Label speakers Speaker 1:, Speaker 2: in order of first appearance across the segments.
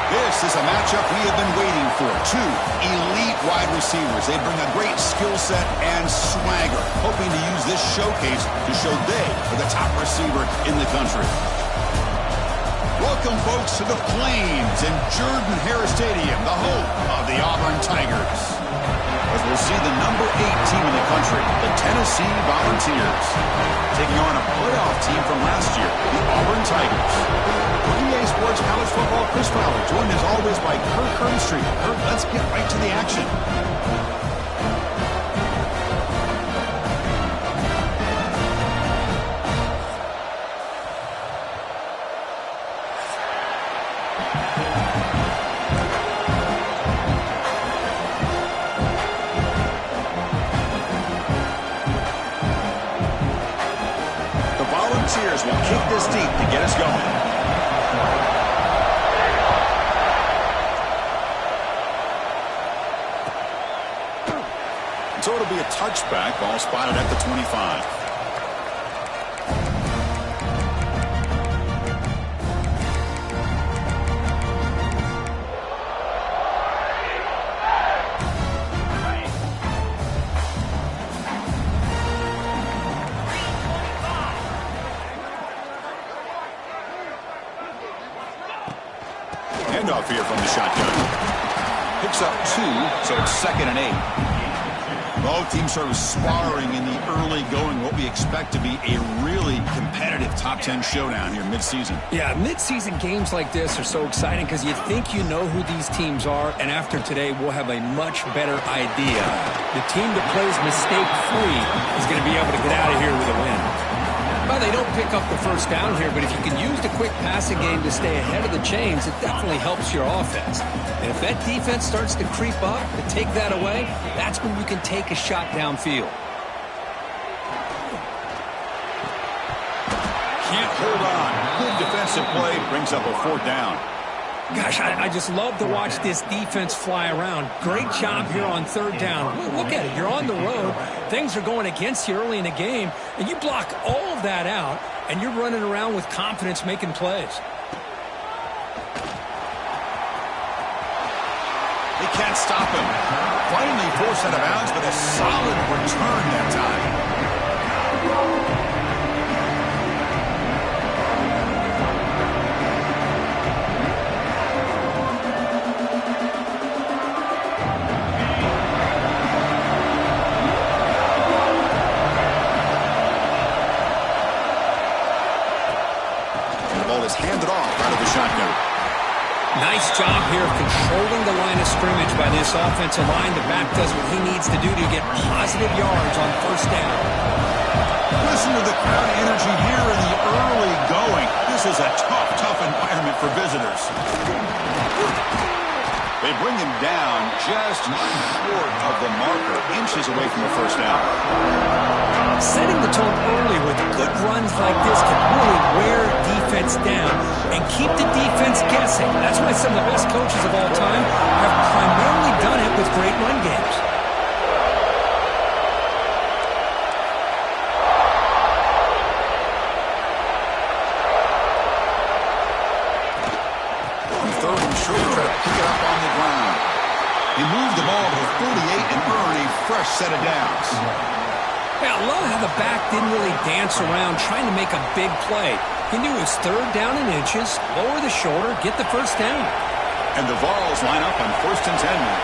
Speaker 1: This is a matchup we have been waiting for. Two elite wide receivers. They bring a great skill set and swagger, hoping to use this showcase to show they are the top receiver in the country. Welcome, folks, to the Plains in Jordan-Hare Stadium, the home of the Auburn Tigers. As we'll see the number 8 team in the country, the Tennessee Volunteers, taking on a playoff team from last year, the Auburn Tigers. EA Sports College Football, Chris Fowler, joined as always by Kirk Hearnstreet. Kirk, let's get right to the action. The Volunteers will kick this deep to get us going. So it'll be a touchback, ball spotted at the 25. Handoff here from the shotgun. Picks up 2, so it's 2nd and 8. Both teams sort of sparring in the early going, what we expect to be a really competitive top 10 showdown here mid-season.
Speaker 2: Yeah, mid-season games like this are so exciting because you think you know who these teams are, and after today, we'll have a much better idea. The team that plays mistake-free is going to be able to get out of here with a win. Well, they don't pick up the first down here, but if you can use the quick passing game to stay ahead of the chains, it definitely helps your offense. And if that defense starts to creep up and take that away, that's when you can take a shot downfield.
Speaker 1: Can't hold on. Good defensive play brings up a 4th down.
Speaker 2: Gosh, I just love to watch this defense fly around. Great job here on 3rd down. Look at it. You're on the road. Things are going against you early in the game, and you block all of that out, and you're running around with confidence making plays.
Speaker 1: They can't stop him. Finally forced out of bounds, but a solid return that time. Handed off out of the shotgun.
Speaker 2: Nice job here of controlling the line of scrimmage by this offensive line. The back does what he needs to do to get positive yards on 1st down.
Speaker 1: Listen to the crowd energy here in the early going. This is a tough environment for visitors. They bring him down just short of the marker, inches away from the 1st down.
Speaker 2: Setting the tone early with good runs like this can really wear defense down and keep the defense guessing. That's why some of the best coaches of all time have primarily done it with great run games.
Speaker 1: On 3rd and short, try to pick it up on the ground. He moved the ball to 48 and earned a fresh set of downs.
Speaker 2: Yeah, I love how the back didn't really dance around trying to make a big play. He knew it was 3rd down in inches, lower the shoulder, get the 1st down.
Speaker 1: And the Vols line up on 1st and 10 now.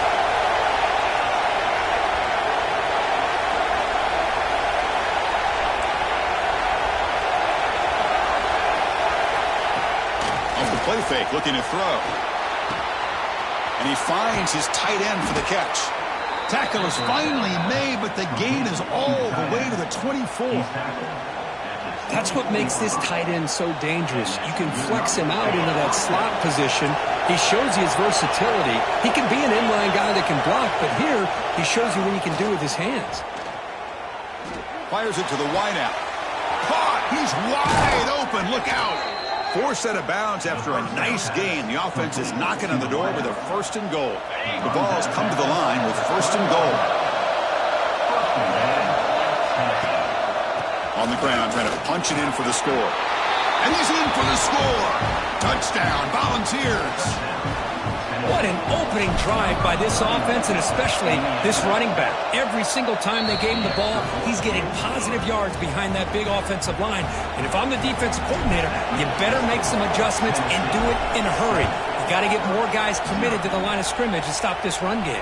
Speaker 1: Off the play fake, looking to throw. And he finds his tight end for the catch. Tackle is finally made, but the gain is all the way to the 24.
Speaker 2: That's what makes this tight end so dangerous. You can flex him out into that slot position. He shows you his versatility. He can be an inline guy that can block, but here he shows you what he can do with his hands.
Speaker 1: Fires it to the wideout. Caught! He's wide open. Look out! 4th out of bounds after a nice gain. The offense is knocking on the door with a 1st and goal. The Vols come to the line with 1st and goal. On the ground, trying to punch it in for the score. And he's in for the score. Touchdown, Volunteers.
Speaker 2: What an opening drive by this offense, and especially this running back. Every single time they gave him the ball, he's getting positive yards behind that big offensive line. And if I'm the defensive coordinator, you better make some adjustments and do it in a hurry. You got to get more guys committed to the line of scrimmage to stop this run game.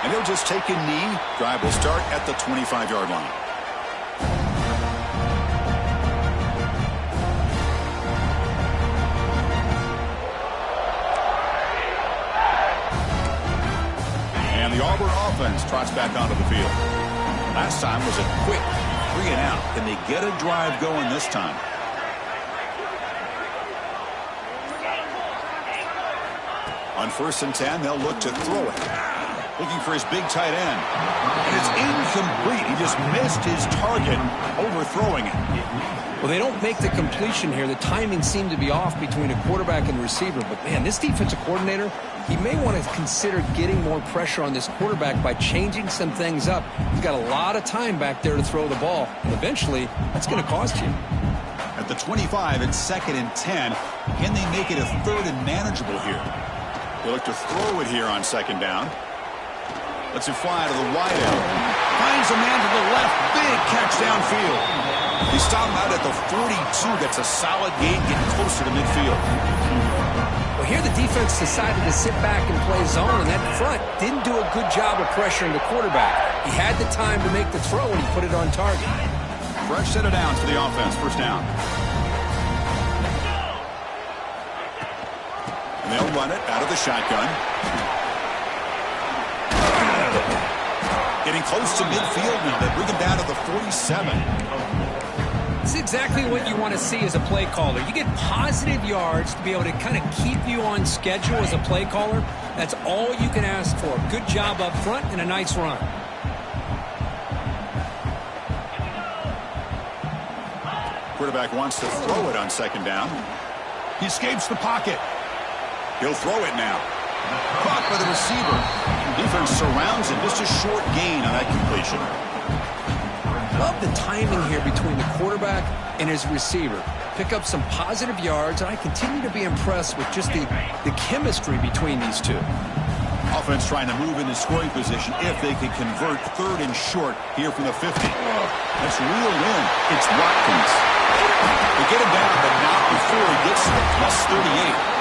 Speaker 1: And they'll just take a knee. Drive will start at the 25-yard line. And the Auburn offense trots back onto the field. Last time was a quick 3 and out. Can they get a drive going this time? On 1st and 10, they'll look to throw it. Looking for his big tight end. And it's incomplete. He just missed his target, overthrowing it.
Speaker 2: Well, they don't make the completion here. The timing seemed to be off between a quarterback and receiver. But, man, this defensive coordinator, he may want to consider getting more pressure on this quarterback by changing some things up. He's got a lot of time back there to throw the ball. And eventually, that's going to cost you.
Speaker 1: At the 25, it's 2nd and 10. Can they make it a 3rd and manageable here? They look to throw it here on 2nd down. Lets it fly to the wideout. Finds a man to the left. Big catch downfield. He stopped him out at the 42. That's a solid gain, getting closer to midfield.
Speaker 2: Well, here the defense decided to sit back and play zone, and that front didn't do a good job of pressuring the quarterback. He had the time to make the throw, and he put it on target.
Speaker 1: Fresh set of downs for the offense. First down. And they'll run it out of the shotgun. Getting close to midfield now. They bring him down to the 47.
Speaker 2: This is exactly what you want to see as a play caller. You get positive yards to be able to kind of keep you on schedule as a play caller. That's all you can ask for. Good job up front and a nice run.
Speaker 1: Quarterback wants to throw it on second down. He escapes the pocket. He'll throw it now. Caught by the receiver. Defense surrounds him. Just a short gain on that completion.
Speaker 2: Love the timing here between the quarterback and his receiver. Pick up some positive yards, and I continue to be impressed with just the chemistry between these two.
Speaker 1: Offense trying to move into scoring position if they can convert third and short here from the 50. That's reeled in. It's Watkins. They get him down, but not before he gets to the plus 38.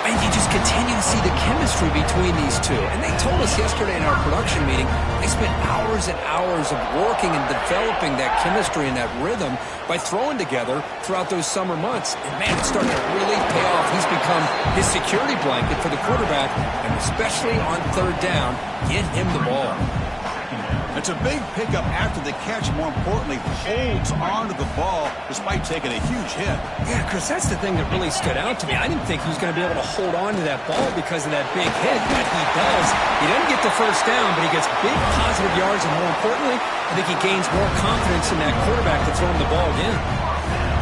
Speaker 2: And you just continue to see the chemistry between these two. And they told us yesterday in our production meeting, they spent hours and hours of working and developing that chemistry and that rhythm by throwing together throughout those summer months. And, man, it's starting to really pay off. He's become his security blanket for the quarterback, and especially on third down, get him the ball.
Speaker 1: It's a big pickup after the catch. More importantly, holds on to the ball despite taking a huge hit.
Speaker 2: Yeah, Chris, that's the thing that really stood out to me. I didn't think he was going to be able to hold on to that ball because of that big hit, but he does. He doesn't get the first down, but he gets big positive yards, and more importantly, I think he gains more confidence in that quarterback to throw him the ball again.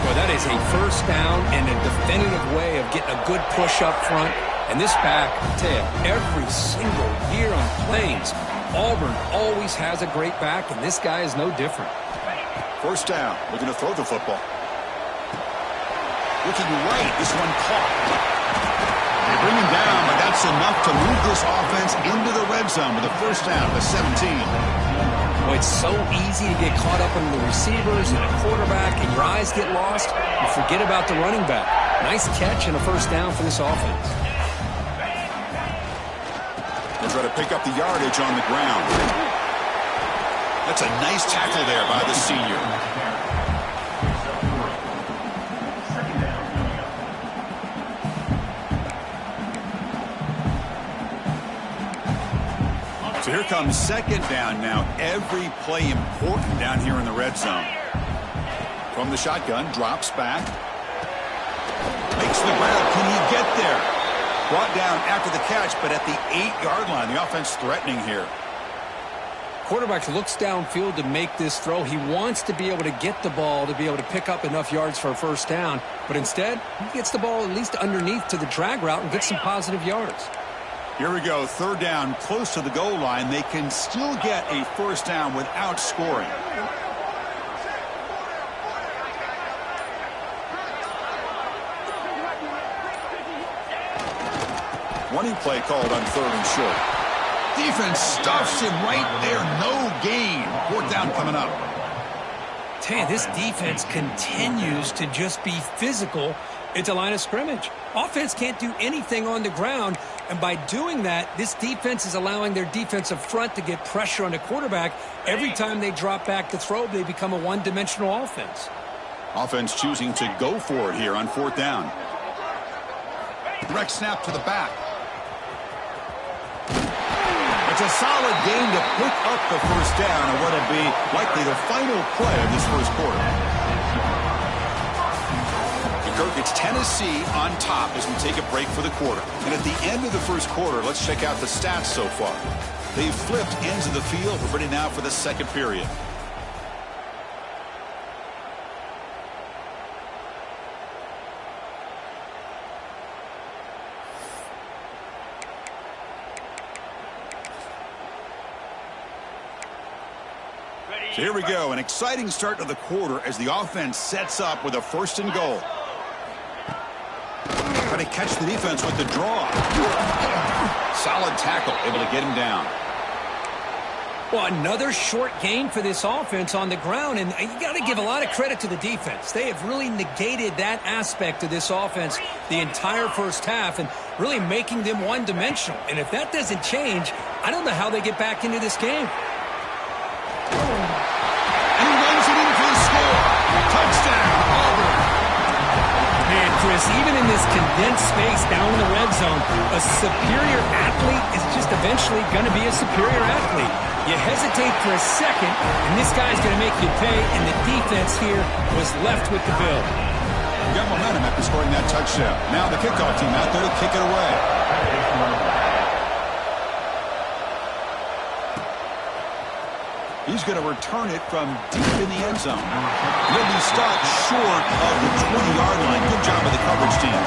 Speaker 2: Boy, that is a first down and a definitive way of getting a good push up front. And this back, I tell you, every single year on Plains, Auburn always has a great back, and this guy is no different.
Speaker 1: First down. Looking to throw the football. Looking right. This one caught. They bring him down, but that's enough to move this offense into the red zone with a first down to 17.
Speaker 2: Well, it's so easy to get caught up in the receivers and the quarterback, and your eyes get lost. You forget about the running back. Nice catch and a first down for this offense.
Speaker 1: They'll try to pick up the yardage on the ground. That's a nice tackle there by the senior. So here comes second down now. Every play important down here in the red zone. From the shotgun, drops back. Makes the grab. Can he get there? Brought down after the catch, but at the 8-yard line. The offense threatening here.
Speaker 2: Quarterback looks downfield to make this throw. He wants to be able to get the ball to be able to pick up enough yards for a first down. But instead, he gets the ball at least underneath to the drag route and gets some positive yards.
Speaker 1: Here we go. Third down, close to the goal line. They can still get a first down without scoring. Running play called on third and short. Defense stuffs him right there. No gain. Fourth down coming up.
Speaker 2: Tell you, this defense continues to just be physical at the line of scrimmage. Offense can't do anything on the ground, and by doing that, this defense is allowing their defensive front to get pressure on the quarterback. Every time they drop back to throw, they become a one-dimensional offense.
Speaker 1: Offense choosing to go for it here on fourth down. Direct snap to the back. It's a solid gain to pick up the first down and what will be likely the final play of this first quarter. Kirk, it's Tennessee on top as we take a break for the quarter. And at the end of the first quarter, let's check out the stats so far. They've flipped ends of the field. We're ready now for the second period. So here we go, an exciting start to the quarter as the offense sets up with a first and goal. Trying to catch the defense with the draw. Solid tackle, able to get him down.
Speaker 2: Well, another short gain for this offense on the ground, and you got to give a lot of credit to the defense. They have really negated that aspect of this offense the entire first half and really making them one-dimensional. And if that doesn't change, I don't know how they get back into this game.
Speaker 1: And he runs it in for the score. Touchdown, Auburn.
Speaker 2: Man, Chris, even in this condensed space down in the red zone, a superior athlete is just eventually going to be a superior athlete. You hesitate for a second, and this guy's going to make you pay, and the defense here was left with the bill.
Speaker 1: Got momentum after scoring that touchdown. Now the kickoff team out there to kick it away. He's going to return it from deep in the end zone. He'll be stopped short of the 20-yard line. Good job by the coverage team.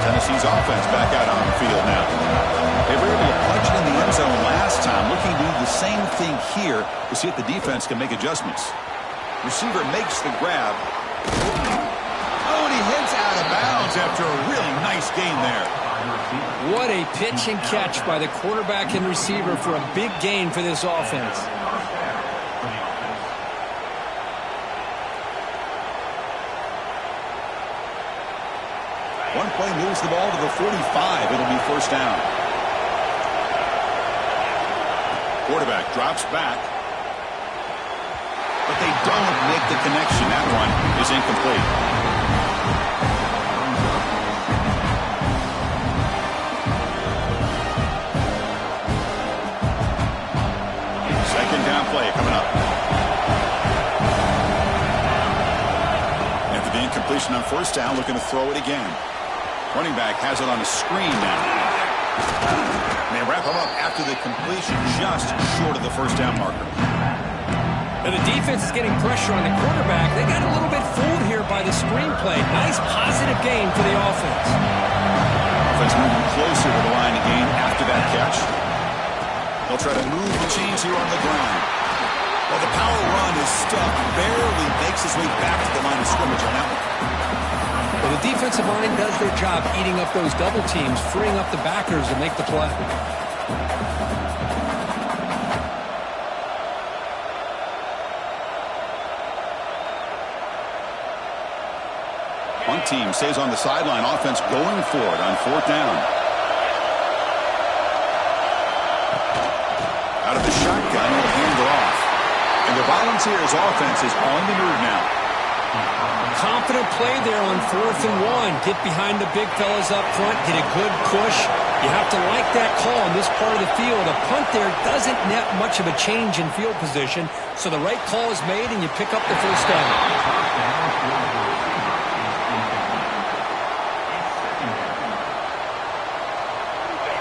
Speaker 1: Tennessee's offense back out on the field now. They were able to punch it in the end zone last time. Looking to do the same thing here to see if the defense can make adjustments. Receiver makes the grab. Oh, and he heads out of bounds after a really nice gain there.
Speaker 2: What a pitch and catch by the quarterback and receiver for a big gain for this offense.
Speaker 1: One play moves the ball to the 45. It'll be first down. Quarterback drops back. But they don't make the connection. That one is incomplete. Second down play coming up. After the incompletion on first down, looking to throw it again. Running back has it on a screen now. And they wrap him up after the completion, just short of the first down marker.
Speaker 2: Now the defense is getting pressure on the quarterback. They got a little bit fooled here by the screen play. Nice positive gain for the offense.
Speaker 1: Offense moving closer to the line of game after that catch. They'll try to move the chains here on the ground. Well, the power run is stuck. Barely makes his way back to the line of scrimmage on that one.
Speaker 2: Well, the defensive line does their job eating up those double teams, freeing up the backers to make the play.
Speaker 1: One team stays on the sideline. Offense going for it on fourth down. Out of the shotgun, he'll hand it off. And the Volunteers offense is on the move now.
Speaker 2: Confident play there on 4th and 1. Get behind the big fellas up front. Get a good push. You have to like that call in this part of the field. A punt there doesn't net much of a change in field position. So the right call is made and you pick up the first down.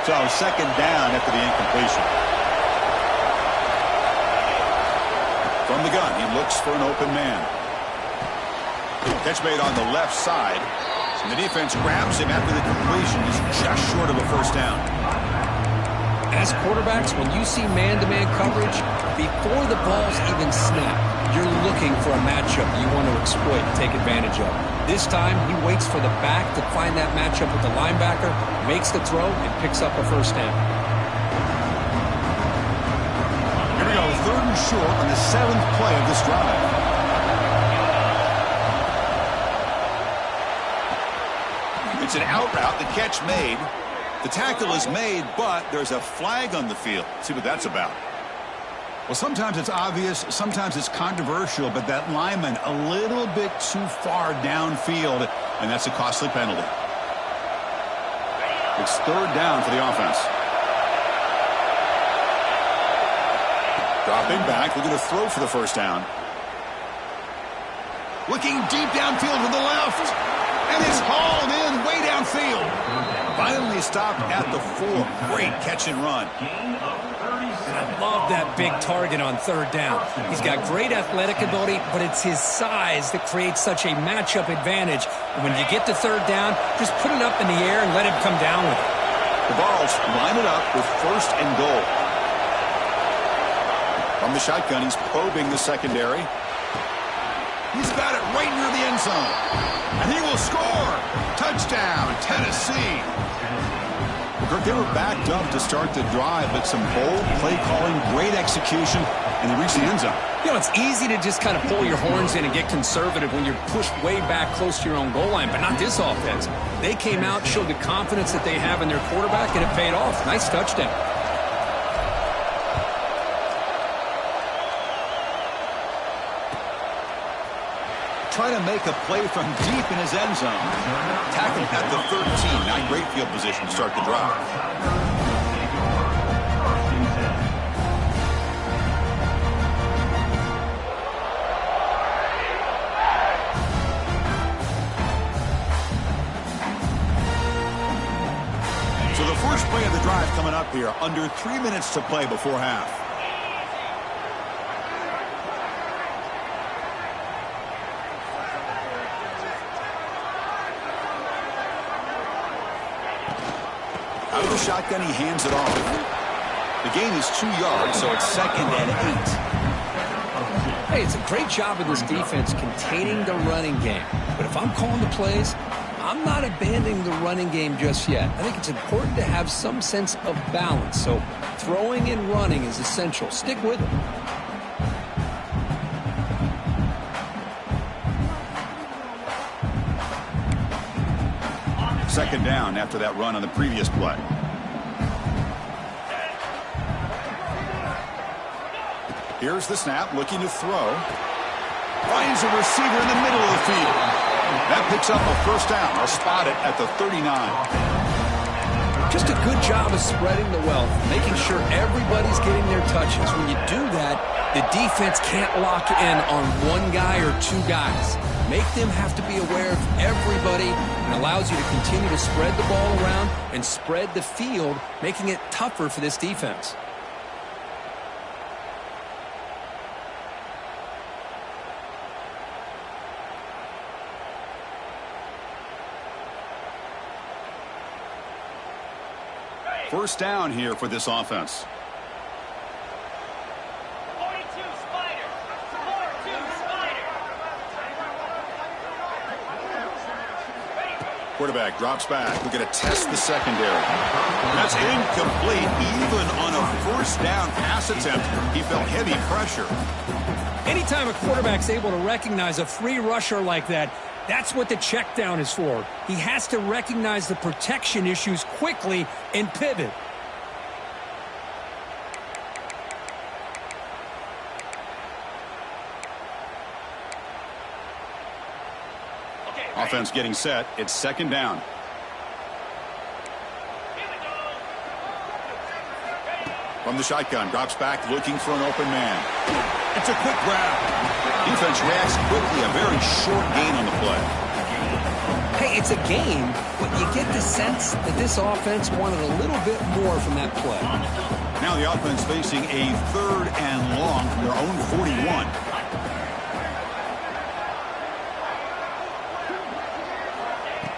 Speaker 1: So second down after the incompletion. From the gun, he looks for an open man. Catch made on the left side. And the defense grabs him after the completion. He's just short of a first down.
Speaker 2: As quarterbacks, when you see man-to-man coverage, before the ball's even snapped, you're looking for a matchup you want to exploit and take advantage of. This time, he waits for the back to find that matchup with the linebacker, makes the throw, and picks up a first down.
Speaker 1: Here we go, third and short on the 7th play of this drive. It's an out route, the catch made. The tackle is made, but there's a flag on the field. Let's see what that's about. Well, sometimes it's obvious, sometimes it's controversial, but that lineman a little bit too far downfield, and that's a costly penalty. It's third down for the offense. Dropping back, looking to throw for the first down. Looking deep downfield to the left. And it's hauled in way downfield. Finally stopped at the 4. Great catch and run.
Speaker 2: I love that big target on third down. He's got great athletic ability, but it's his size that creates such a matchup advantage. And when you get to third down, just put it up in the air and let him come down with it.
Speaker 1: The Vols line it up with first and goal. From the shotgun, he's probing the secondary. He's got it right near the end zone. And he will score. Touchdown, Tennessee. Well, Kirk, they were backed up to start the drive, but some bold play calling, great execution, and they reached the end zone.
Speaker 2: You know, it's easy to just kind of pull your horns in and get conservative when you're pushed way back close to your own goal line, but not this offense. They came out, showed the confidence that they have in their quarterback, and it paid off. Nice touchdown.
Speaker 1: Trying to make a play from deep in his end zone. Tackling at the 13. Not great field position to start the drive. So the first play of the drive coming up here. Under 3 minutes to play before half. Out of the shotgun, he hands it off. The gain is 2 yards, so it's 2nd and 8.
Speaker 2: Hey, it's a great job of this defense containing the running game. But if I'm calling the plays, I'm not abandoning the running game just yet. I think it's important to have some sense of balance. So throwing and running is essential. Stick with it.
Speaker 1: Second down after that run on the previous play. Here's the snap, looking to throw. Finds a receiver in the middle of the field. That picks up a first down. They'll spot it at the 39.
Speaker 2: Just a good job of spreading the wealth, making sure everybody's getting their touches. When you do that, the defense can't lock in on one guy or two guys. Make them have to be aware of everybody, and allows you to continue to spread the ball around and spread the field, making it tougher for this defense.
Speaker 1: First down here for this offense. Quarterback drops back. We're going to test the secondary. That's incomplete. Even on a first down pass attempt, he felt heavy pressure.
Speaker 2: Anytime a quarterback's able to recognize a free rusher like that, that's what the check down is for. He has to recognize the protection issues quickly and pivot.
Speaker 1: Offense getting set. It's second down. From the shotgun, drops back looking for an open man. It's a quick grab. Defense reacts quickly. A very short gain on the play.
Speaker 2: Hey, it's a game, but you get the sense that this offense wanted a little bit more from that play.
Speaker 1: Now the offense facing a 3rd and long from their own 41.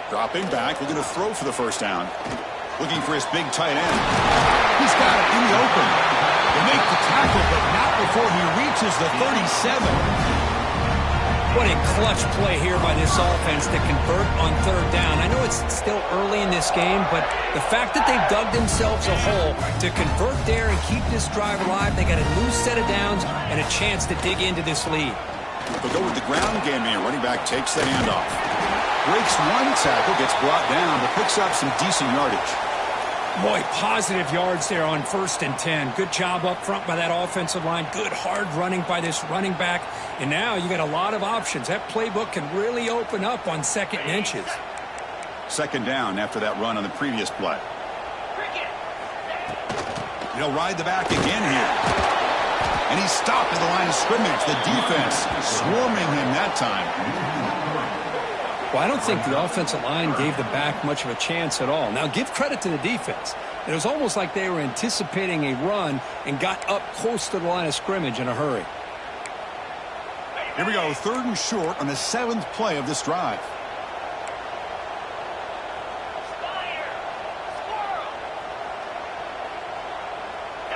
Speaker 1: Dropping back, looking to throw for the first down. Looking for his big tight end. He's got it in the open. They make the tackle, but not before he reaches the 37.
Speaker 2: What a clutch play here by this offense to convert on 3rd down. I know it's still early in this game, but the fact that they've dug themselves a hole to convert there and keep this drive alive, they got a new set of downs and a chance to dig into this lead.
Speaker 1: They'll go with the ground game here. Running back takes the handoff. Breaks one tackle, gets brought down, but picks up some decent yardage.
Speaker 2: Boy, positive yards there on 1st and 10. Good job up front by that offensive line. Good hard running by this running back. And now you got a lot of options. That playbook can really open up on 2nd and inches.
Speaker 1: Second down after that run on the previous play. He'll ride the back again here. And he's stopped at the line of scrimmage. The defense swarming him that time.
Speaker 2: Well, I don't think the offensive line gave the back much of a chance at all. Now, give credit to the defense. It was almost like they were anticipating a run and got up close to the line of scrimmage in a hurry.
Speaker 1: Here we go, 3rd and short on the 7th play of this drive.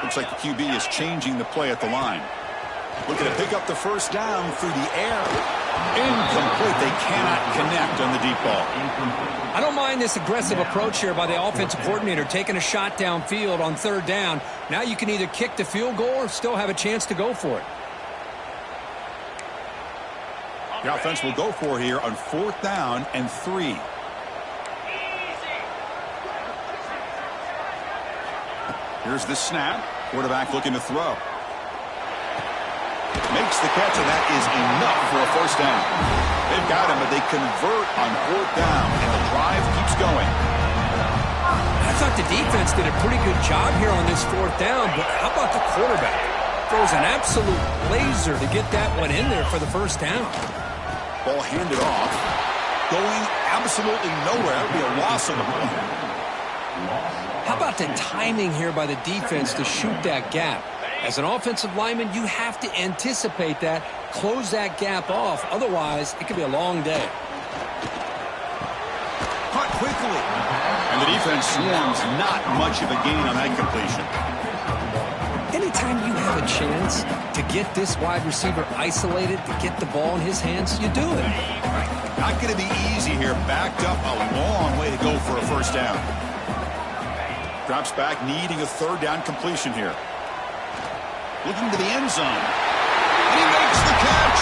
Speaker 1: Looks like the QB is changing the play at the line. Looking to pick up the first down through the air. Incomplete. They cannot connect on the deep ball.
Speaker 2: I don't mind this aggressive approach here by the offensive coordinator, taking a shot downfield on third down. Now you can either kick the field goal or still have a chance to go for it.
Speaker 1: The offense will go for it here on 4th down and 3. Here's the snap. Quarterback looking to throw. Makes the catch, and that is enough for a first down. They've got him, but they convert on 4th down, and the drive keeps going.
Speaker 2: I thought the defense did a pretty good job here on this 4th down, but how about the quarterback? Throws an absolute laser to get that one in there for the first down.
Speaker 1: Ball handed off. Going absolutely nowhere. That would be a loss of the ball.
Speaker 2: How about the timing here by the defense to shoot that gap? As an offensive lineman, you have to anticipate that, close that gap off. Otherwise, it could be a long day.
Speaker 1: Caught quickly. And the defense swarms, not much of a gain on that completion.
Speaker 2: Anytime you have a chance to get this wide receiver isolated, to get the ball in his hands, you do it.
Speaker 1: Not going to be easy here. Backed up a long way to go for a first down. Drops back, needing a 3rd down completion here. Looking to the end zone. And he makes the catch.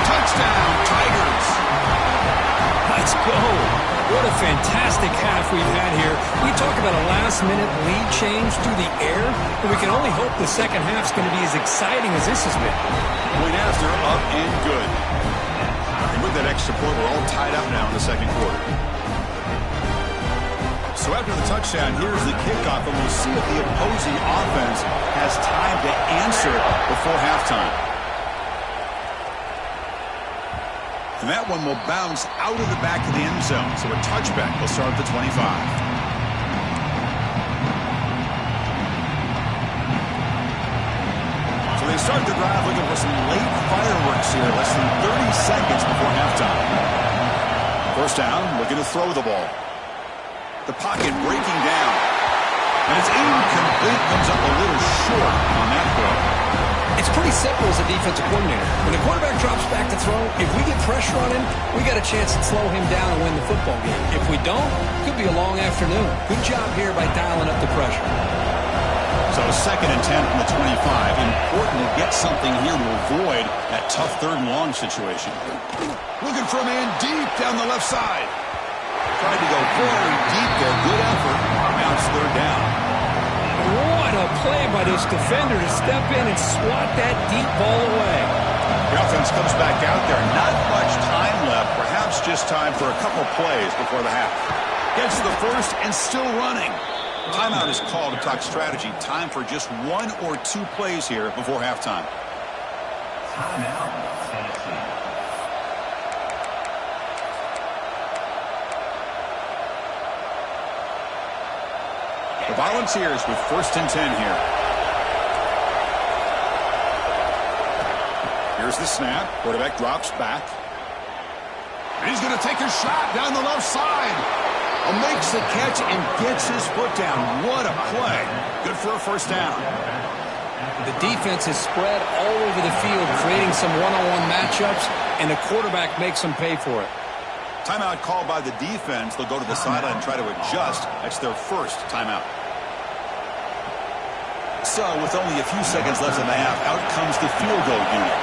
Speaker 1: Touchdown, Tigers.
Speaker 2: Let's go. What a fantastic half we've had here. We talk about a last-minute lead change through the air, but we can only hope the second half's going to be as exciting as this has been.
Speaker 1: Point after, up and good. And with that extra point, we're all tied up now in the second quarter. So after the touchdown, here's the kickoff, and we'll see if the opposing offense has time to answer before halftime. And that one will bounce out of the back of the end zone. So a touchback will start at the 25. So they start the drive looking for some late fireworks here, less than 30 seconds before halftime. First down, looking to throw the ball. The pocket breaking down. And it's incomplete. Comes up a little short on that throw.
Speaker 2: It's pretty simple as a defensive coordinator. When the quarterback drops back to throw, if we get pressure on him, we got a chance to slow him down and win the football game. If we don't, it could be a long afternoon. Good job here by dialing up the pressure.
Speaker 1: So 2nd and 10 from the 25. Important to get something here to avoid that tough 3rd and long situation. Looking for a man deep down the left side. Tried to go very deep there. Good effort. Now it's 3rd down.
Speaker 2: What a play by this defender to step in and swat that deep ball away.
Speaker 1: The offense comes back out there. Not much time left. Perhaps just time for a couple plays before the half. Gets the first and still running. Timeout is called to talk strategy. Time for just 1 or 2 plays here before halftime. The Volunteers with 1st and 10 here. Here's the snap. Quarterback drops back. And he's going to take a shot down the left side. Makes the catch and gets his foot down. What a play. Good for a first down.
Speaker 2: The defense is spread all over the field, creating some one-on-one matchups, and the quarterback makes them pay for it.
Speaker 1: Timeout called by the defense. They'll go to the sideline and try to adjust. That's their first timeout. So with only a few seconds left in the half, out comes the field goal unit.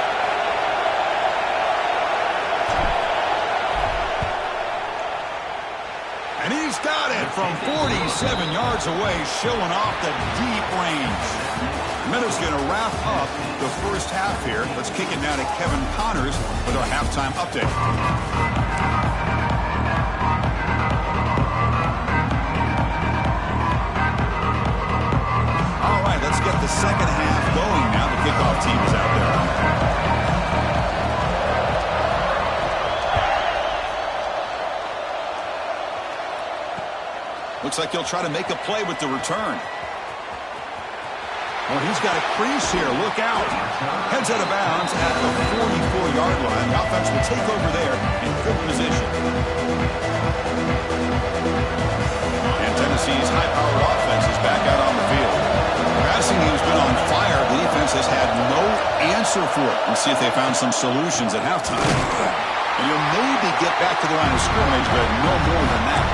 Speaker 1: And he's got it from 47 yards away, showing off the deep range. Minutes going to wrap up the first half here. Let's kick it now to Kevin Connors with our halftime update. All right, let's get the second half going now. The kickoff team is out there. Looks like he'll try to make a play with the return. Well, he's got a crease here. Look out. Heads out of bounds at the 44-yard line. The offense will take over there in good position. And Tennessee's high-powered offense is back out on the field. Passing game's been on fire. The defense has had no answer for it. Let's see if they found some solutions at halftime. And he'll maybe get back to the line of scrimmage, but no more than that.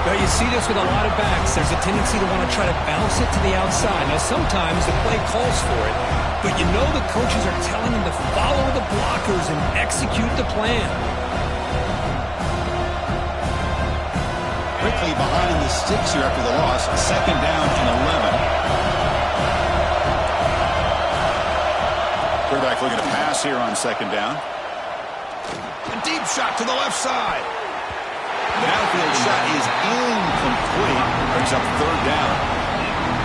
Speaker 2: Well, you see this with a lot of backs. There's a tendency to want to try to bounce it to the outside. Now, sometimes the play calls for it, but you know the coaches are telling him to follow the blockers and execute the plan.
Speaker 1: Quickly behind the sticks here after the loss. 2nd down and 11. Quarterback looking to pass here on 2nd down. A deep shot to the left side. The downfield shot is incomplete. Brings up 3rd down.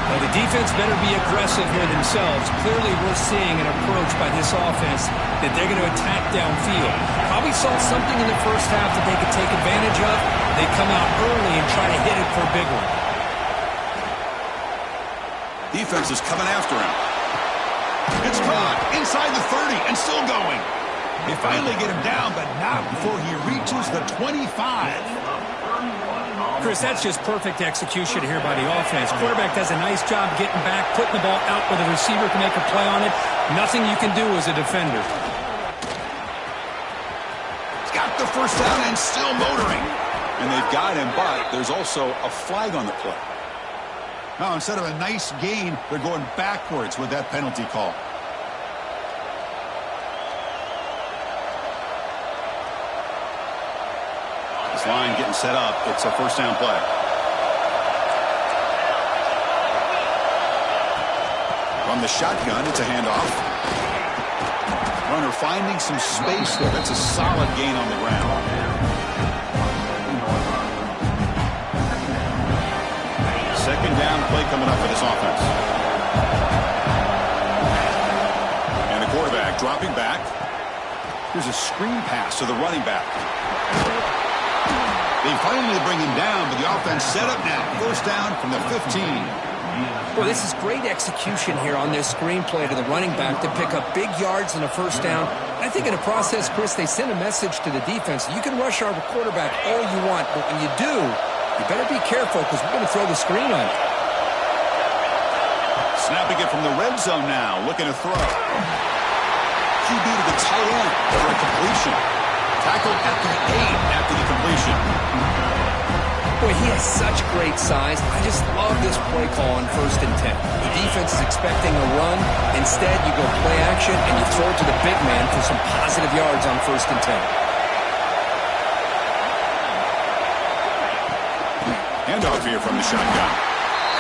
Speaker 2: Well, the defense better be aggressive here themselves. Clearly, we're seeing an approach by this offense that they're going to attack downfield. Probably saw something in the first half that they could take advantage of. They come out early and try to hit it for a big one.
Speaker 1: Defense is coming after him. It's caught inside the 30 and still going. They finally get him down, but not before he reaches the 25.
Speaker 2: Chris, that's just perfect execution here by the offense. Quarterback does a nice job getting back, putting the ball out where the receiver can make a play on it. Nothing you can do as a defender.
Speaker 1: He's got the first down and still motoring. And they've got him, but there's also a flag on the play. Now, instead of a nice gain, they're going backwards with that penalty call. This line getting set up. It's a 1st down play. From the shotgun, it's a handoff. Runner finding some space there. That's a solid gain on the ground. Second down play coming up for this offense. And the quarterback dropping back. Here's a screen pass to the running back. They finally bring him down, but the offense set up now. 1st down from the 15.
Speaker 2: Well, this is great execution here on this screenplay to the running back to pick up big yards and a 1st down. I think in the process, Chris, they send a message to the defense. You can rush our quarterback all you want, but when you do, you better be careful because we're going to throw the screen on you.
Speaker 1: Snapping it from the red zone now, looking to throw. QB to the tight end for a completion. Tackled at the 8 after the completion.
Speaker 2: Boy, he has such great size. I just love this play call on 1st and 10. The defense is expecting a run. Instead, you go play action and you throw it to the big man for some positive yards on 1st and
Speaker 1: 10. Handoff here from the shotgun.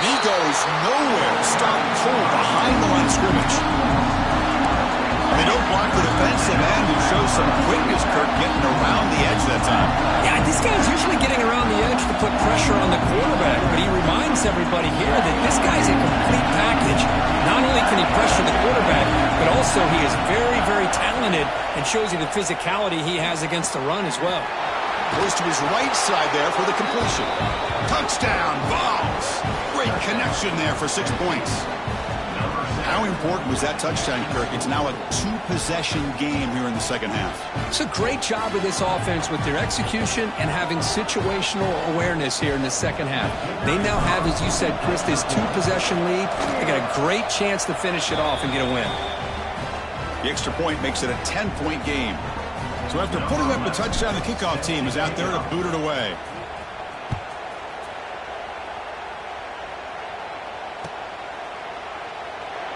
Speaker 1: He goes nowhere. Stop cold behind the line of scrimmage. They don't block the defensive end, who shows some quickness, Kirk, getting around the edge that time.
Speaker 2: Yeah, this guy's usually getting around the edge to put pressure on the quarterback, but he reminds everybody here that this guy's a complete package. Not only can he pressure the quarterback, but also he is very, very talented and shows you the physicality he has against the run as well.
Speaker 1: Goes to his right side there for the completion. Touchdown, Vols. Great connection there for 6 points. How important was that touchdown, Kirk? It's now a 2-possession game here in the 2nd half.
Speaker 2: It's a great job of this offense with their execution and having situational awareness here in the 2nd half. They now have, as you said, Chris, this 2-possession lead. They got a great chance to finish it off and get a win.
Speaker 1: The extra point makes it a 10-point game. So after putting up a touchdown, the kickoff team is out there to boot it away.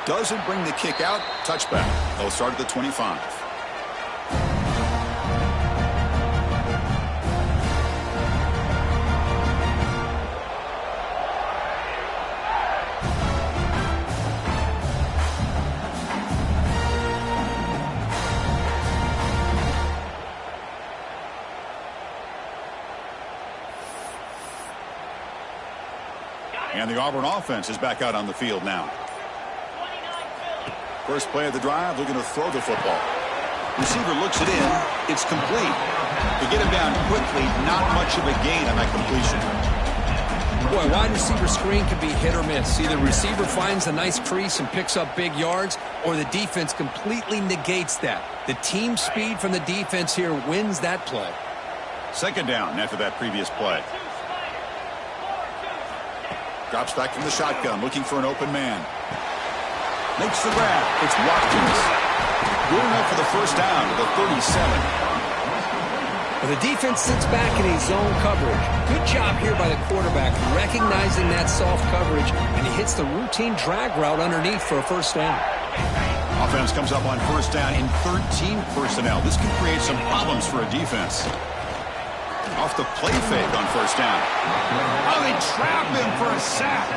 Speaker 1: Doesn't bring the kick out. Touchback. They'll start at the 25. And the Auburn offense is back out on the field now. First play of the drive, looking to throw the football. Receiver looks it in. It's complete. To get him down quickly, not much of a gain on that completion.
Speaker 2: Boy, wide receiver screen can be hit or miss. Either receiver finds a nice crease and picks up big yards, or the defense completely negates that. The team speed from the defense here wins that play.
Speaker 1: 2nd down after that previous play. Drops back from the shotgun, looking for an open man. Makes the grab. It's Watkins. Going up for the 1st down to the 37.
Speaker 2: Well, the defense sits back in a zone coverage. Good job here by the quarterback, recognizing that soft coverage, and he hits the routine drag route underneath for a first down.
Speaker 1: Offense comes up on first down in 13 personnel. This can create some problems for a defense. Off the play fake on first down. Oh, they trap him for a sack.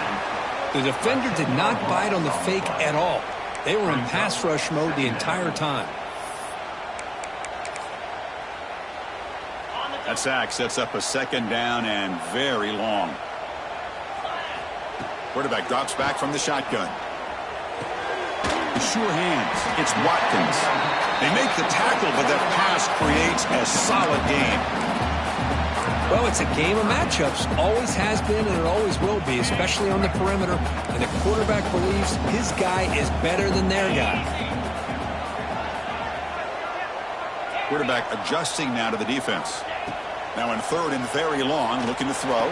Speaker 2: The defender did not bite on the fake at all. They were in pass rush mode the entire time.
Speaker 1: That sack sets up a second down and very long. Quarterback drops back from the shotgun. Sure hands. It's Watkins. They make the tackle, but that pass creates a solid gain.
Speaker 2: Well, it's a game of matchups. Always has been, and it always will be, especially on the perimeter. And the quarterback believes his guy is better than their guy.
Speaker 1: Quarterback adjusting now to the defense. Now in third and very long, looking to throw.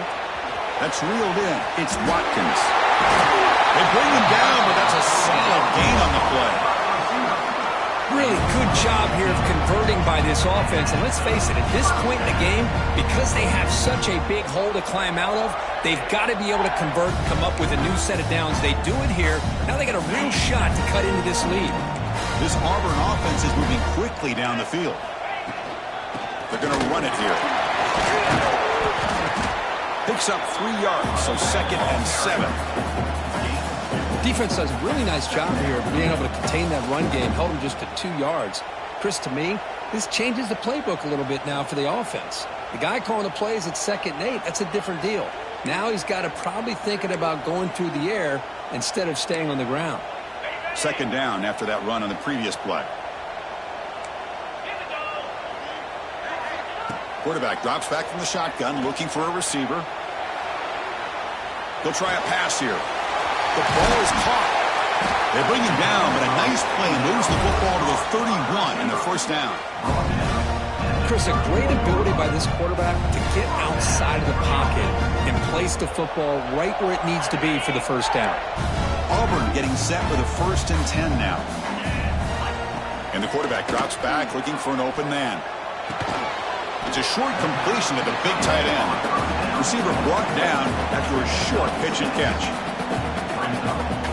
Speaker 1: That's reeled in. It's Watkins. They bring him down, but that's a solid gain on the play.
Speaker 2: Really good job here of converting by this offense. And let's face it, at this point in the game, because they have such a big hole to climb out of, they've got to be able to convert and come up with a new set of downs. They do it here. Now they got a real shot to cut into this lead.
Speaker 1: This Auburn offense is moving quickly down the field. They're going to run it here. Picks up 3 yards, so 2nd and 7.
Speaker 2: Defense does a really nice job here of being able to contain that run game, held them just to 2 yards. Chris, to me, this changes the playbook a little bit now for the offense. The guy calling the plays at 2nd and 8, that's a different deal. Now he's got to probably thinking about going through the air instead of staying on the ground.
Speaker 1: 2nd down after that run on the previous play. Quarterback drops back from the shotgun, looking for a receiver. He'll try a pass here. The ball is caught. They bring him down, but a nice play moves the football to the 31 and the first down.
Speaker 2: Chris, a great ability by this quarterback to get outside of the pocket and place the football right where it needs to be for the first down.
Speaker 1: Auburn getting set with a 1st and 10 now. And the quarterback drops back, looking for an open man. It's a short completion to the big tight end. Receiver brought down after a short pitch and catch.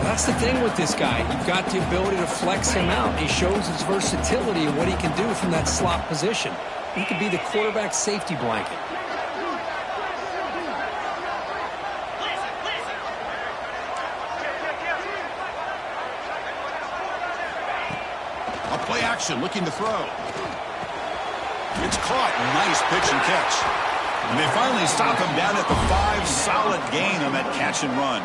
Speaker 2: That's the thing with this guy. You've got the ability to flex him out. He shows his versatility and what he can do from that slot position. He could be the quarterback safety blanket.
Speaker 1: A play action, looking to throw. It's caught. Nice pitch and catch. And they finally stop him down at the 5. Solid gain on that catch and run.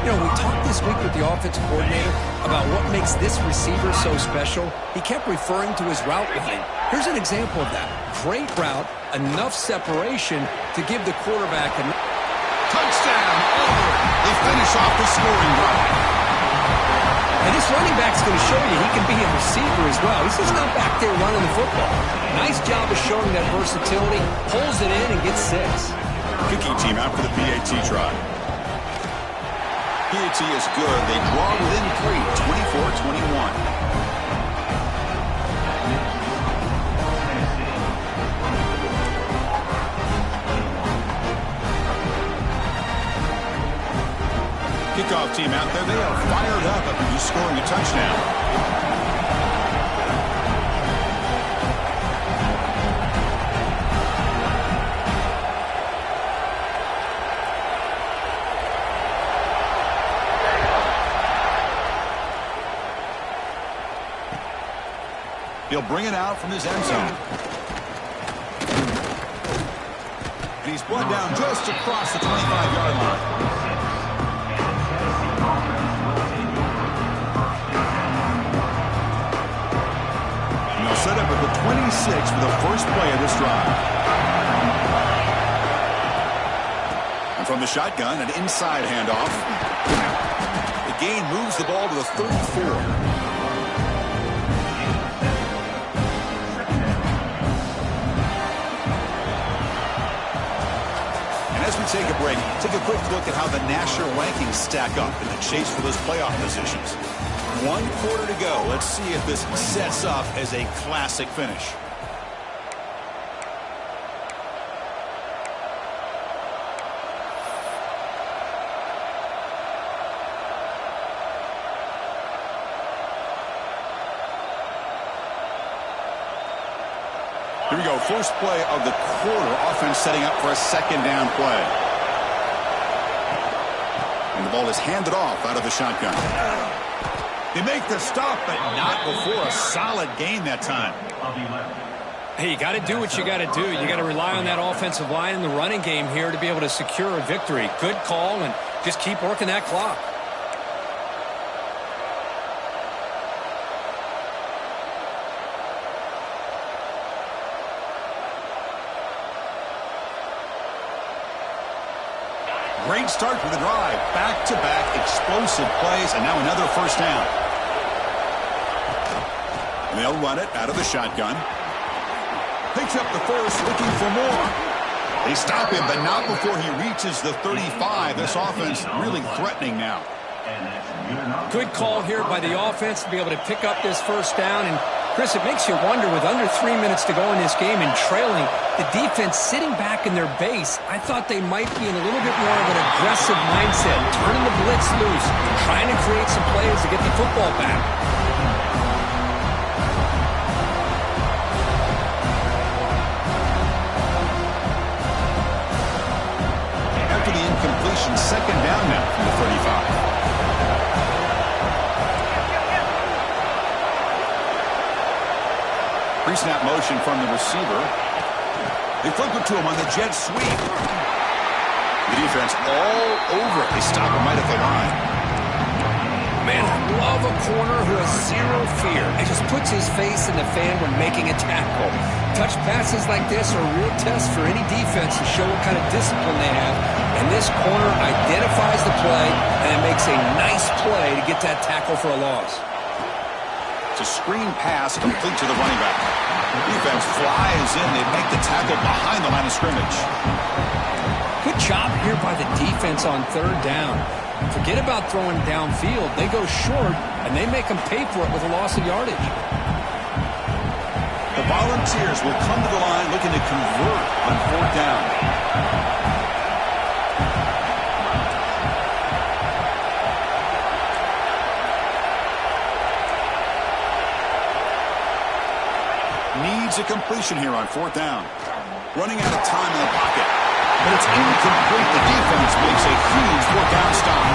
Speaker 2: You know, we talked this week with the offensive coordinator about what makes this receiver so special. He kept referring to his route running. Here's an example of that. Great route, enough separation to give the quarterback a
Speaker 1: touchdown. Auburn. They finish off the scoring drive.
Speaker 2: And this running back's going to show you he can be a receiver as well. He's just not back there running the football. Nice job of showing that versatility. Pulls it in and gets 6.
Speaker 1: Kicking team out for the PAT try. PAT is good. They draw within 3, 24-21. Kickoff team out there. They are fired up after just scoring a touchdown. He'll bring it out from his end zone. And he's brought down just across the 25-yard line. Set up at the 26 for the first play of this drive. And from the shotgun, an inside handoff. The gain moves the ball to the 34. And as we take a break, take a quick look at how the national rankings stack up in the chase for those playoff positions. 1 quarter to go. Let's see if this sets up as a classic finish. Here we go. First play of the quarter. Offense setting up for a second down play. And the ball is handed off out of the shotgun. They make the stop, but not before a solid gain that time.
Speaker 2: Hey, you got to do what you got to do. You got to rely on that offensive line and the running game here to be able to secure a victory. Good call, and just keep working that clock.
Speaker 1: Great start to the drive. Back-to-back explosive plays, and now another first down. And they'll run it out of the shotgun. Picks up the first, looking for more. They stop him, but not before he reaches the 35. This offense really threatening now.
Speaker 2: Good call here by the offense to be able to pick up this first down. And, Chris, it makes you wonder, with under 3 minutes to go in this game and trailing, the defense sitting back in their base, I thought they might be in a little bit more of an aggressive mindset, turning the blitz loose, trying to create some plays to get the football back.
Speaker 1: After the incompletion, second down now from the 35. Pre-snap motion from the receiver. They flip it to him on the jet sweep. The defense all over it. They stop him right at the line.
Speaker 2: Man, I love a corner who has zero fear. He just puts his face in the fan when making a tackle. Touch passes like this are a real test for any defense to show what kind of discipline they have. And this corner identifies the play and makes a nice play to get that tackle for a loss.
Speaker 1: It's a screen pass complete to the running back. Defense flies in. They make the tackle behind the line of scrimmage.
Speaker 2: Good job here by the defense on third down. Forget about throwing downfield. They go short, and they make them pay for it with a loss of yardage.
Speaker 1: The Volunteers will come to the line looking to convert on fourth down. Needs a completion here on fourth down. Running out of time in the pocket. But it's incomplete. The defense makes a huge fourth down stop.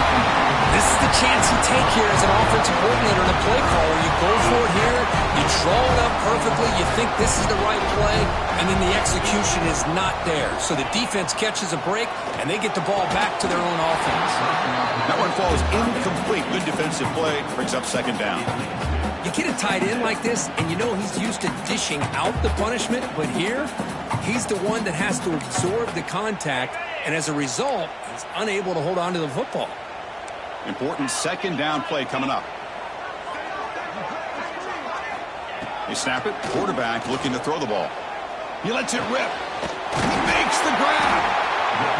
Speaker 2: This is the chance you take here as an offensive coordinator and a play caller. You go for it here. You draw it up perfectly. You think this is the right play. And then the execution is not there. So the defense catches a break, and they get the ball back to their own offense.
Speaker 1: That one falls incomplete. Good defensive play. Brings up second down.
Speaker 2: You get a tight end like this, and you know he's used to dishing out the punishment, but here, he's the one that has to absorb the contact, and as a result, he's unable to hold on to the football.
Speaker 1: Important second down play coming up. They snap it. Quarterback looking to throw the ball. He lets it rip. He makes the grab.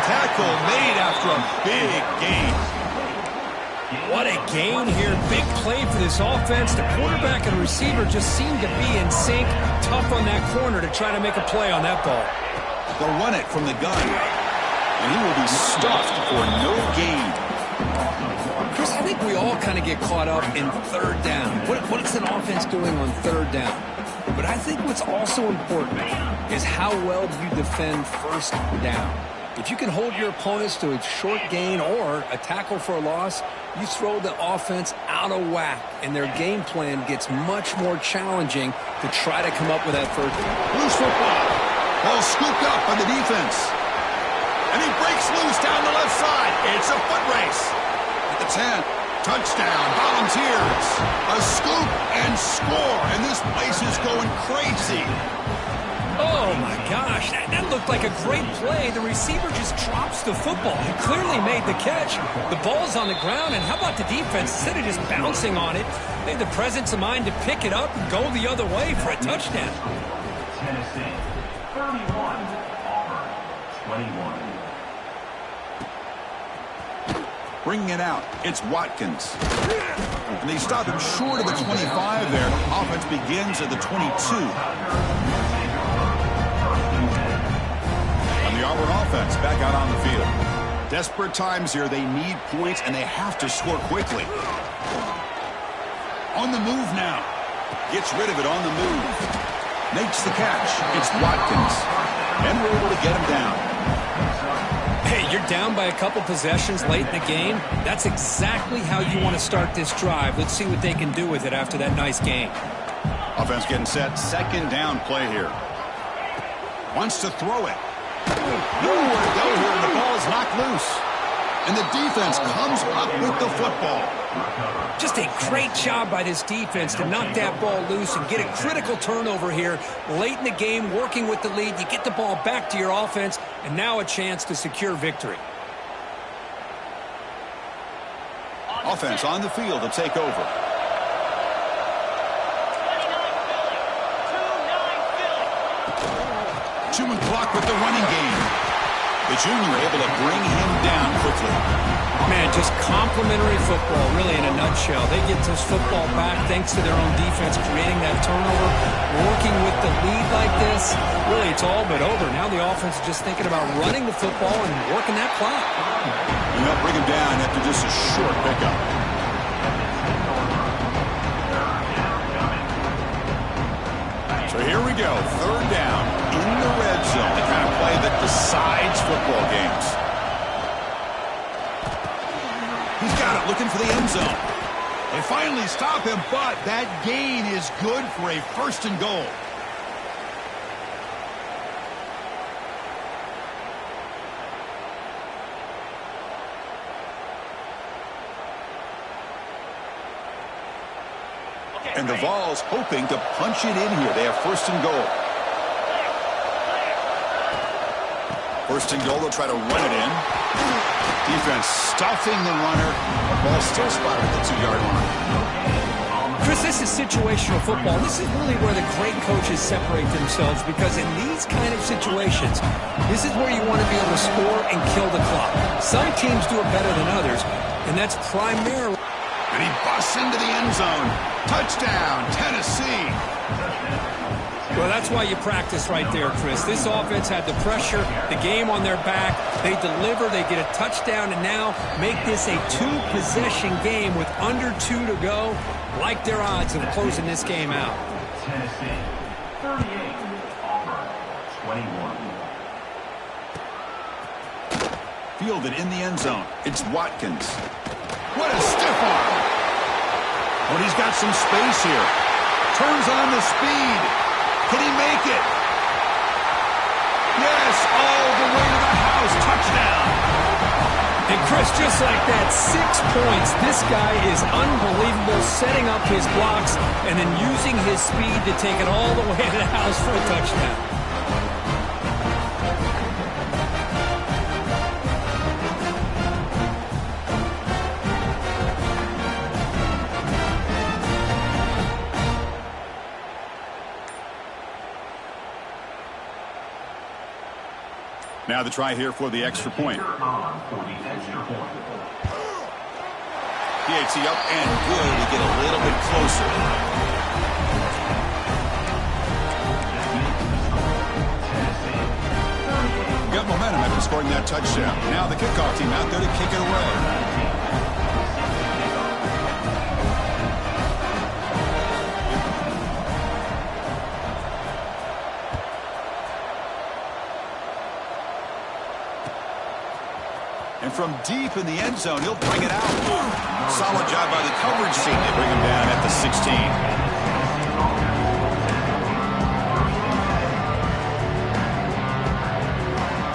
Speaker 1: Tackle made after a big gain.
Speaker 2: What a gain here. Big play for this offense. The quarterback and receiver just seem to be in sync. Tough on that corner to try to make a play on that ball.
Speaker 1: They'll run it from the gun. And he will be stuffed for no gain.
Speaker 2: Chris, I think we all kind of get caught up in third down. What's an offense doing on third down? But I think what's also important is how well do you defend first down. If you can hold your opponents to a short gain or a tackle for a loss, you throw the offense out of whack, and their game plan gets much more challenging to try to come up with that third down.
Speaker 1: Loose football. Ball scooped up by the defense. And he breaks loose down the left side. It's a foot race. At the 10. Touchdown, Volunteers. A scoop and score. And this place is going crazy.
Speaker 2: Oh, my gosh. That looked like a great play. The receiver just drops the football. He clearly made the catch. The ball's on the ground, and how about the defense? Instead of just bouncing on it, they had the presence of mind to pick it up and go the other way for a touchdown.
Speaker 3: Tennessee, 31, Auburn, 21.
Speaker 1: Bringing it out, it's Watkins. And they stop him short of the 25 there. Offense begins at the 22. And the Auburn offense back out on the field. Desperate times here. They need points, and they have to score quickly. On the move now. Gets rid of it on the move. Makes the catch. It's Watkins. And we're able to get him down.
Speaker 2: Hey, you're down by a couple possessions late in the game. That's exactly how you want to start this drive. Let's see what they can do with it after that nice game.
Speaker 1: Offense getting set. Second down play here. Wants to throw it. Nowhere to go here, and the ball is knocked loose. And the defense comes up with the football.
Speaker 2: Just a great job by this defense to knock that ball loose and get a critical turnover here late in the game, working with the lead. You get the ball back to your offense, and now a chance to secure victory.
Speaker 1: Offense on the field to take over. Chewing clock with the running game. The junior able to bring him down quickly.
Speaker 2: Man, just complimentary football, really, in a nutshell. They get this football back thanks to their own defense, creating that turnover, working with the lead like this. Really, it's all but over. Now the offense is just thinking about running the football and working that clock.
Speaker 1: And they'll bring him down after just a short pickup. So here we go, third down in the red zone, the kind of play that decides football games. He's got it, looking for the end zone. They finally stop him, but that gain is good for a first and goal. And the Vols hoping to punch it in here. They have first and goal. First and goal, they'll try to run it in. Defense stuffing the runner. Ball still spotted at the 2-yard line.
Speaker 2: Chris, this is situational football. This is really where the great coaches separate themselves, because in these kind of situations, this is where you want to be able to score and kill the clock. Some teams do it better than others, and that's primarily...
Speaker 1: And he busts into the end zone. Touchdown, Tennessee.
Speaker 2: Well, that's why you practice right there, Chris. This offense had the pressure, the game on their back. They deliver, they get a touchdown, and now make this a 2-possession game with under 2 to go. Like their odds of closing this game out.
Speaker 3: Tennessee, 38. Auburn, 21.
Speaker 1: Fielded in the end zone. It's Watkins. What a stiff arm. But he's got some space here. Turns on the speed. Can he make it? Yes, all the way to the house. Touchdown.
Speaker 2: And Chris, just like that, 6 points. This guy is unbelievable, setting up his blocks and then using his speed to take it all the way to the house for a touchdown.
Speaker 1: Now the try here for the extra point. PAT up and good to get a little bit closer. Got momentum after scoring that touchdown. Now the kickoff team out there to kick it away. And from deep in the end zone, he'll bring it out. Solid job by the coverage team. They bring him down at the 16.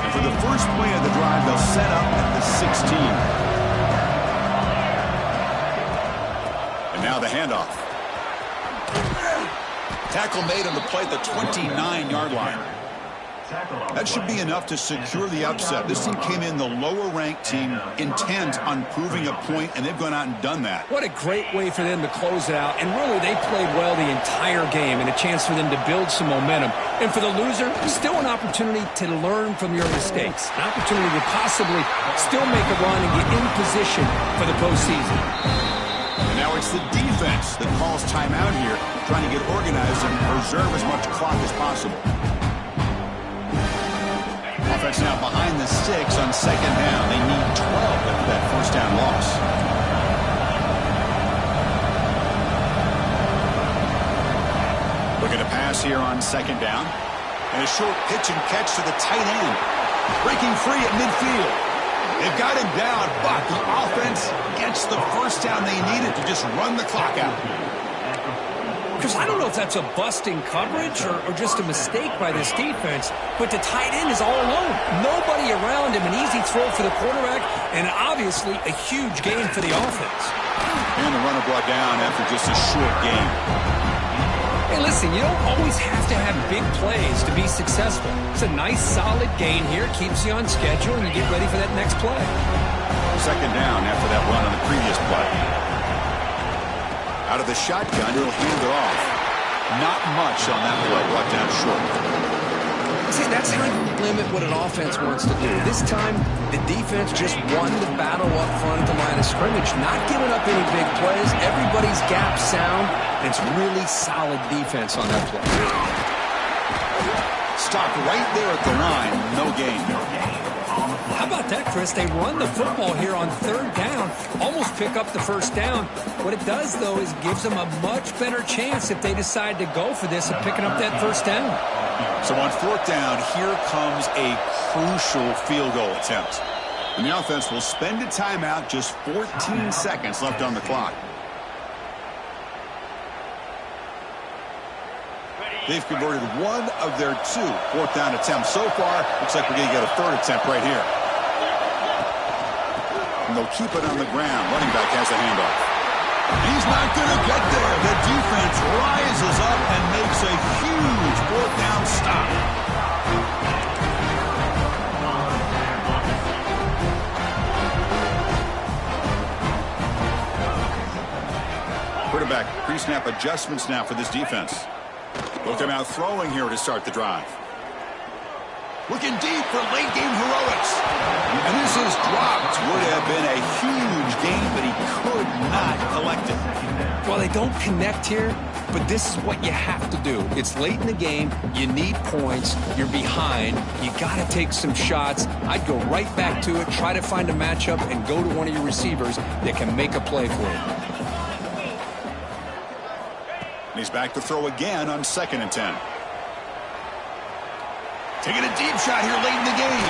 Speaker 1: And for the first play of the drive, they'll set up at the 16. And now the handoff. Tackle made on the play at the 29-yard line. That should be enough to secure the upset. This team came in the lower-ranked team, intent on proving a point, and they've gone out and done that.
Speaker 2: What a great way for them to close it out. And really, they played well the entire game and a chance for them to build some momentum. And for the loser, still an opportunity to learn from your mistakes. An opportunity to possibly still make a run and get in position for the postseason.
Speaker 1: And now it's the defense that calls timeout here, trying to get organized and preserve as much clock as possible. Offense now behind the 6 on second down. They need 12 after that first down loss. Looking to pass pass here on second down. And a short pitch and catch to the tight end. Breaking free at midfield. They've got him down, but the offense gets the first down they needed to just run the clock out.
Speaker 2: Because I don't know if that's a busting coverage or just a mistake by this defense, but the tight end is all alone. Nobody around him, an easy throw for the quarterback, and obviously a huge gain for the offense.
Speaker 1: And the runner brought down after just a short gain.
Speaker 2: Hey, listen, you don't always have to have big plays to be successful. It's a nice, solid gain here. Keeps you on schedule, and you get ready for that next play.
Speaker 1: Second down after that run on the previous play. Out of the shotgun, he'll hand it off. Not much on that play, brought down short.
Speaker 2: See, that's how you limit what an offense wants to do. This time, the defense just won the battle up front at the line of scrimmage, not giving up any big plays. Everybody's gap sound, and it's really solid defense on that play.
Speaker 1: Stopped right there at the line, no gain.
Speaker 2: How about that, Chris? They run the football here on third down, almost pick up the first down. What it does, though, is gives them a much better chance if they decide to go for this of picking up that first down.
Speaker 1: So on fourth down, here comes a crucial field goal attempt. And the offense will spend a timeout, just 14 seconds left on the clock. They've converted one of their two fourth down attempts so far. Looks like we're going to get a third attempt right here. And they'll keep it on the ground. Running back has a handoff. He's not going to get there. The defense rises up and makes a huge fourth down stop. Quarterback pre-snap adjustments now for this defense. Look at him out throwing here to start the drive. Looking deep for late game heroics. And this is dropped. Would have been a huge gain, but he could not collect it.
Speaker 2: Well, they don't connect here, but this is what you have to do. It's late in the game. You need points. You're behind. You got to take some shots. I'd go right back to it, try to find a matchup, and go to one of your receivers that can make a play for you.
Speaker 1: And he's back to throw again on 2nd and 10. Taking a deep shot here late in the game.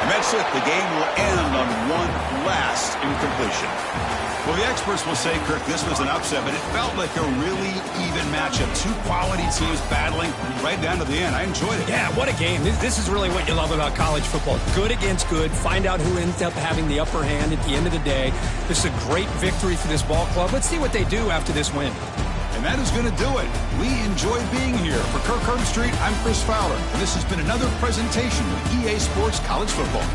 Speaker 1: And that's it. The game will end on one last incompletion. Well, the experts will say, Kirk, this was an upset, but it felt like a really even matchup. Two quality teams battling right down to the end. I enjoyed it.
Speaker 2: Yeah, what a game. This is really what you love about college football. Good against good. Find out who ends up having the upper hand at the end of the day. This is a great victory for this ball club. Let's see what they do after this win.
Speaker 1: And that is going to do it. We enjoyed being here. For Kirk Herbstreit, I'm Chris Fowler. And this has been another presentation of EA Sports College Football.